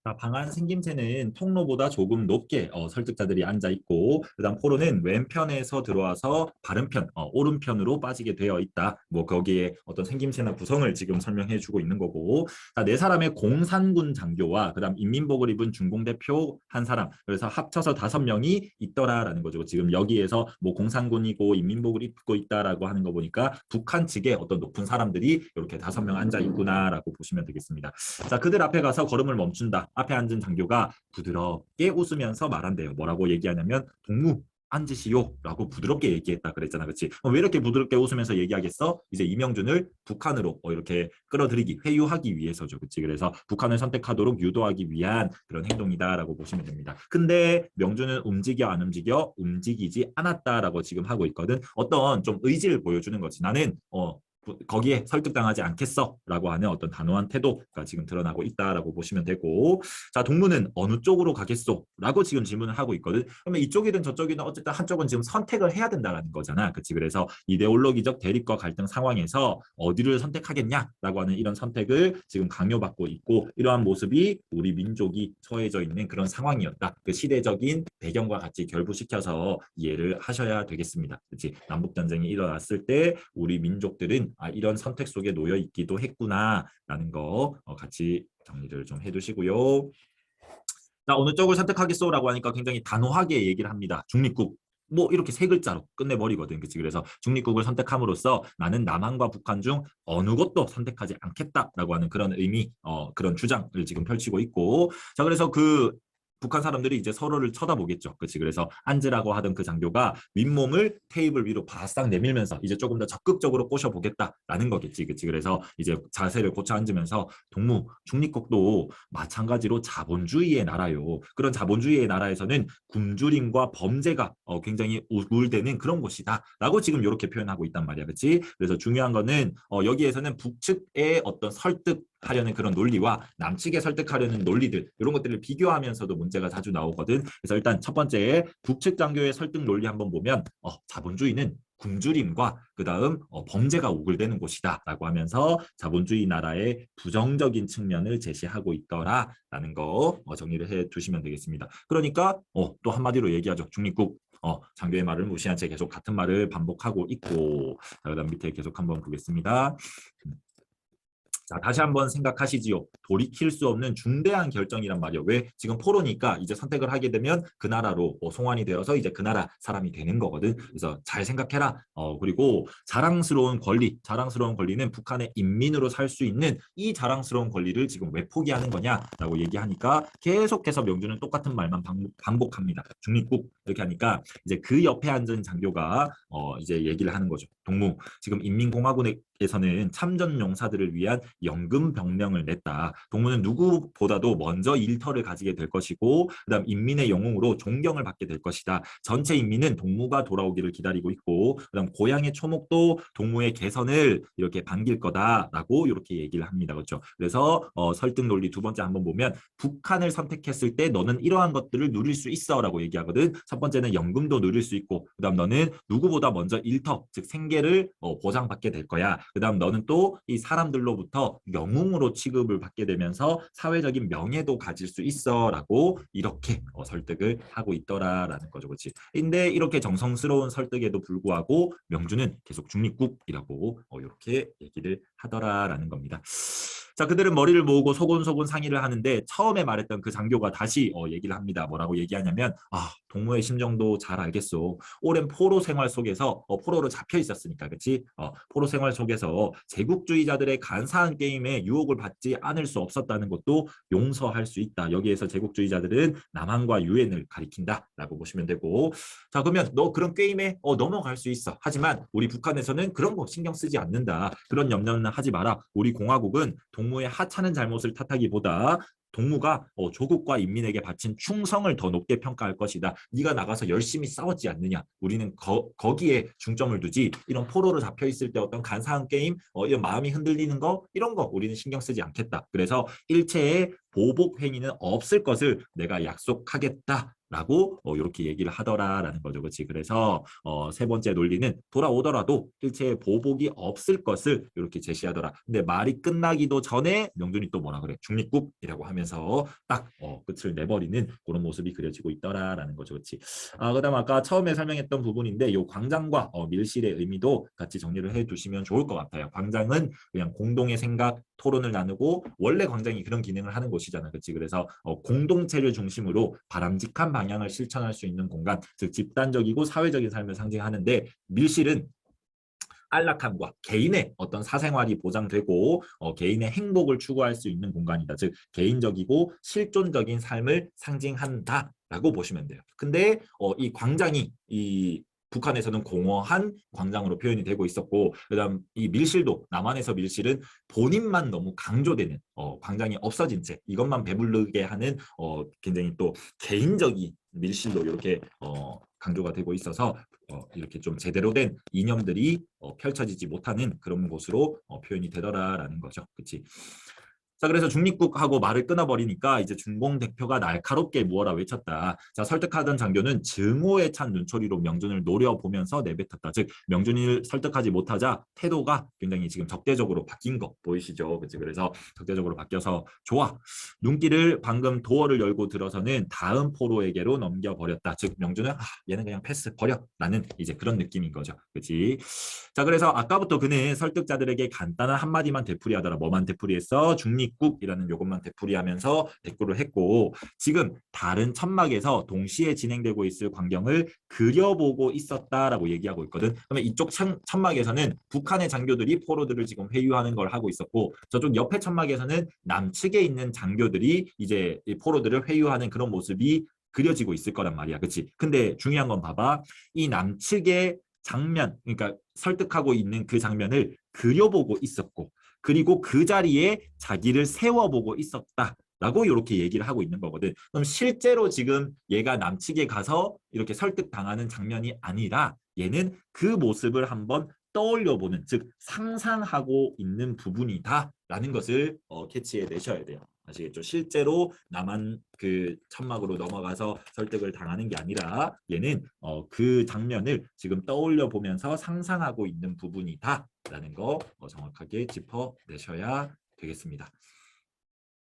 자, 방한 생김새는 통로보다 조금 높게 설득자들이 앉아 있고, 그다음 포로는 왼편에서 들어와서 바른편, 오른편으로 빠지게 되어 있다. 뭐 거기에 어떤 생김새나 구성을 지금 설명해주고 있는 거고, 자, 네 사람의 공산군 장교와 그다음 인민복을 입은 중공 대표 한 사람, 그래서 합쳐서 5명이 있더라라는 거죠. 지금 여기에서 뭐 공산군이고 인민복을 입고 있다라고 하는 거 보니까 북한 측에 어떤 높은 사람들이 이렇게 5명 앉아 있구나라고 보시면 되겠습니다. 자, 그들 앞에 가서 걸음을 멈춘다. 앞에 앉은 장교가 부드럽게 웃으면서 말한대요. 뭐라고 얘기하냐면 동무 앉으시오라고 부드럽게 얘기했다 그랬잖아. 그렇지? 왜 이렇게 부드럽게 웃으면서 얘기하겠어? 이제 이명준을 북한으로 이렇게 끌어들이기, 회유하기 위해서죠. 그렇지? 그래서 북한을 선택하도록 유도하기 위한 그런 행동이다라고 보시면 됩니다. 근데 명준은 움직여 안 움직여? 움직이지 않았다라고 지금 하고 있거든. 어떤 좀 의지를 보여주는 거지. 나는 거기에 설득당하지 않겠어라고 하는 어떤 단호한 태도가 지금 드러나고 있다라고 보시면 되고, 자, 동무는 어느 쪽으로 가겠소라고 지금 질문을 하고 있거든. 그러면 이쪽이든 저쪽이든 어쨌든 한쪽은 지금 선택을 해야 된다는 거잖아. 그렇지? 그래서 이데올로기적 대립과 갈등 상황에서 어디를 선택하겠냐라고 하는 이런 선택을 지금 강요받고 있고, 이러한 모습이 우리 민족이 처해져 있는 그런 상황이었다. 그 시대적인 배경과 같이 결부시켜서 이해를 하셔야 되겠습니다. 그렇지? 남북 전쟁이 일어났을 때 우리 민족들은 이런 선택 속에 놓여 있기도 했구나라는 거 같이 정리를 좀 해두시고요. 자, 어느 쪽을 선택하겠소라고 하니까 굉장히 단호하게 얘기를 합니다. 중립국. 뭐 이렇게 3글자로 끝내버리거든. 그치? 그래서 중립국을 선택함으로써 나는 남한과 북한 중 어느 것도 선택하지 않겠다라고 하는 그런 의미, 그런 주장을 지금 펼치고 있고, 자, 그래서 그 북한 사람들이 이제 서로를 쳐다보겠죠. 그렇지? 그래서 앉으라고 하던 그 장교가 윗몸을 테이블 위로 바싹 내밀면서 이제 조금 더 적극적으로 꼬셔보겠다라는 거겠지. 그렇지? 그래서 이제 자세를 고쳐 앉으면서 동무, 중립국도 마찬가지로 자본주의의 나라요. 그런 자본주의의 나라에서는 굶주림과 범죄가 굉장히 우울되는 그런 곳이다. 라고 지금 이렇게 표현하고 있단 말이야. 그렇지? 그래서 중요한 거는 여기에서는 북측의 어떤 설득하려는 그런 논리와 남측에 설득하려는 논리들, 이런 것들을 비교하면서도 문제가 자주 나오거든. 그래서 일단 첫 번째 북측 장교의 설득 논리 한번 보면 자본주의는 굶주림과 그다음 범죄가 우글대는 곳이다라고 하면서 자본주의 나라의 부정적인 측면을 제시하고 있더라라는 거 정리를 해 두시면 되겠습니다. 그러니까 또 한마디로 얘기하죠. 중립국 장교의 말을 무시한 채 계속 같은 말을 반복하고 있고, 자, 그다음 밑에 계속 한번 보겠습니다. 자, 다시 한번 생각하시지요. 돌이킬 수 없는 중대한 결정이란 말이요. 왜? 지금 포로니까 이제 선택을 하게 되면 그 나라로 송환이 되어서 이제 그 나라 사람이 되는 거거든. 그래서 잘 생각해라. 그리고 자랑스러운 권리는 북한의 인민으로 살 수 있는 이 자랑스러운 권리를 지금 왜 포기하는 거냐라고 얘기하니까 계속해서 명주는 똑같은 말만 반복합니다. 중립국 이렇게 하니까 이제 그 옆에 앉은 장교가 이제 얘기를 하는 거죠. 동무, 지금 인민공화국에서는 참전 용사들을 위한 연금 병명을 냈다. 동무는 누구보다도 먼저 일터를 가지게 될 것이고, 그다음 인민의 영웅으로 존경을 받게 될 것이다. 전체 인민은 동무가 돌아오기를 기다리고 있고, 그다음 고향의 초목도 동무의 개선을 이렇게 반길 거다라고 이렇게 얘기를 합니다. 그렇죠? 그래서 설득 논리 두 번째 한번 보면 북한을 선택했을 때 너는 이러한 것들을 누릴 수 있어라고 얘기하거든. 첫 번째는 연금도 누릴 수 있고, 그다음 너는 누구보다 먼저 일터, 즉 생계를 보장받게 될 거야. 그다음 너는 또 이 사람들로부터 영웅으로 취급을 받게 되면서 사회적인 명예도 가질 수 있어라고 이렇게 설득을 하고 있더라라는 거죠. 그렇지? 근데 이렇게 정성스러운 설득에도 불구하고 명주는 계속 중립국이라고 이렇게 얘기를 하더라라는 겁니다. 자, 그들은 머리를 모으고 소곤소곤 상의를 하는데 처음에 말했던 그 장교가 다시 얘기를 합니다. 뭐라고 얘기하냐면 동무의 심정도 잘 알겠소. 오랜 포로 생활 속에서 포로로 잡혀 있었으니까, 그렇지? 포로 생활 속에서 제국주의자들의 간사한 게임에 유혹을 받지 않을 수 없었다는 것도 용서할 수 있다. 여기에서 제국주의자들은 남한과 유엔을 가리킨다라고 보시면 되고, 자, 그러면 너 그런 게임에 넘어갈 수 있어. 하지만 우리 북한에서는 그런 거 신경 쓰지 않는다. 그런 염려는 하지 마라. 우리 공화국은 동무의 하찮은 잘못을 탓하기보다 동무가 조국과 인민에게 바친 충성을 더 높게 평가할 것이다. 네가 나가서 열심히 싸웠지 않느냐. 우리는 거기에 중점을 두지, 이런 포로로 잡혀 있을 때 어떤 간사한 게임, 이런 마음이 흔들리는 거, 이런 거 우리는 신경 쓰지 않겠다. 그래서 일체의 보복 행위는 없을 것을 내가 약속하겠다. 라고 이렇게 얘기를 하더라라는 거죠. 그렇지? 그래서 세 번째 논리는 돌아오더라도 일체의 보복이 없을 것을 이렇게 제시하더라. 근데 말이 끝나기도 전에 명준이 또 뭐라 그래? 중립국이라고 하면서 딱 끝을 내버리는 그런 모습이 그려지고 있더라라는 거죠. 그렇지? 그다음 아까 처음에 설명했던 부분인데 이 광장과 밀실의 의미도 같이 정리를 해두시면 좋을 것 같아요. 광장은 그냥 공동의 생각, 토론을 나누고 원래 광장이 그런 기능을 하는 곳이잖아. 그렇지? 그래서 공동체를 중심으로 바람직한 방향을 실천할 수 있는 공간, 즉 집단적이고 사회적인 삶을 상징하는데 밀실은 안락함과 개인의 어떤 사생활이 보장되고 개인의 행복을 추구할 수 있는 공간이다. 즉 개인적이고 실존적인 삶을 상징한다라고 보시면 돼요. 근데 이 광장이 이 북한에서는 공허한 광장으로 표현이 되고 있었고 그다음 이 밀실도 남한에서 밀실은 본인만 너무 강조되는 광장이 없어진 채 이것만 배부르게 하는 굉장히 또 개인적인 밀실도 이렇게 강조가 되고 있어서 이렇게 좀 제대로 된 이념들이 펼쳐지지 못하는 그런 곳으로 표현이 되더라라는 거죠. 그렇지? 자, 그래서 중립국하고 말을 끊어버리니까 이제 중공 대표가 날카롭게 무어라 외쳤다. 자, 설득하던 장교는 증오에 찬 눈초리로 명준을 노려보면서 내뱉었다. 즉, 명준이를 설득하지 못하자 태도가 굉장히 지금 적대적으로 바뀐 거 보이시죠? 그치? 그래서 적대적으로 바뀌어서 좋아. 눈길을 방금 도어를 열고 들어서는 다음 포로에게로 넘겨버렸다. 즉, 명준은 얘는 그냥 패스 버려. 라는 이제 그런 느낌인 거죠. 그치? 자, 그래서 아까부터 그는 설득자들에게 간단한 한마디만 되풀이하더라. 뭐만 되풀이했어? 중립국이라는 요것만 되풀이하면서 대꾸를 했고 지금 다른 천막에서 동시에 진행되고 있을 광경을 그려보고 있었다라고 얘기하고 있거든. 그러면 이쪽 천막에서는 북한의 장교들이 포로들을 지금 회유하는 걸 하고 있었고 저쪽 옆에 천막에서는 남측에 있는 장교들이 이제 이 포로들을 회유하는 그런 모습이 그려지고 있을 거란 말이야. 그치? 근데 중요한 건 봐봐. 이 남측의 장면, 그러니까 설득하고 있는 그 장면을 그려보고 있었고, 그리고 그 자리에 자기를 세워보고 있었다. 라고 이렇게 얘기를 하고 있는 거거든. 그럼 실제로 지금 얘가 남측에 가서 이렇게 설득당하는 장면이 아니라 얘는 그 모습을 한번 떠올려보는, 즉 상상하고 있는 부분이다라는 것을 캐치해 내셔야 돼요. 아시겠죠? 실제로 나만 그 천막으로 넘어가서 설득을 당하는 게 아니라 얘는 그 장면을 지금 떠올려 보면서 상상하고 있는 부분이다라는 거 정확하게 짚어내셔야 되겠습니다.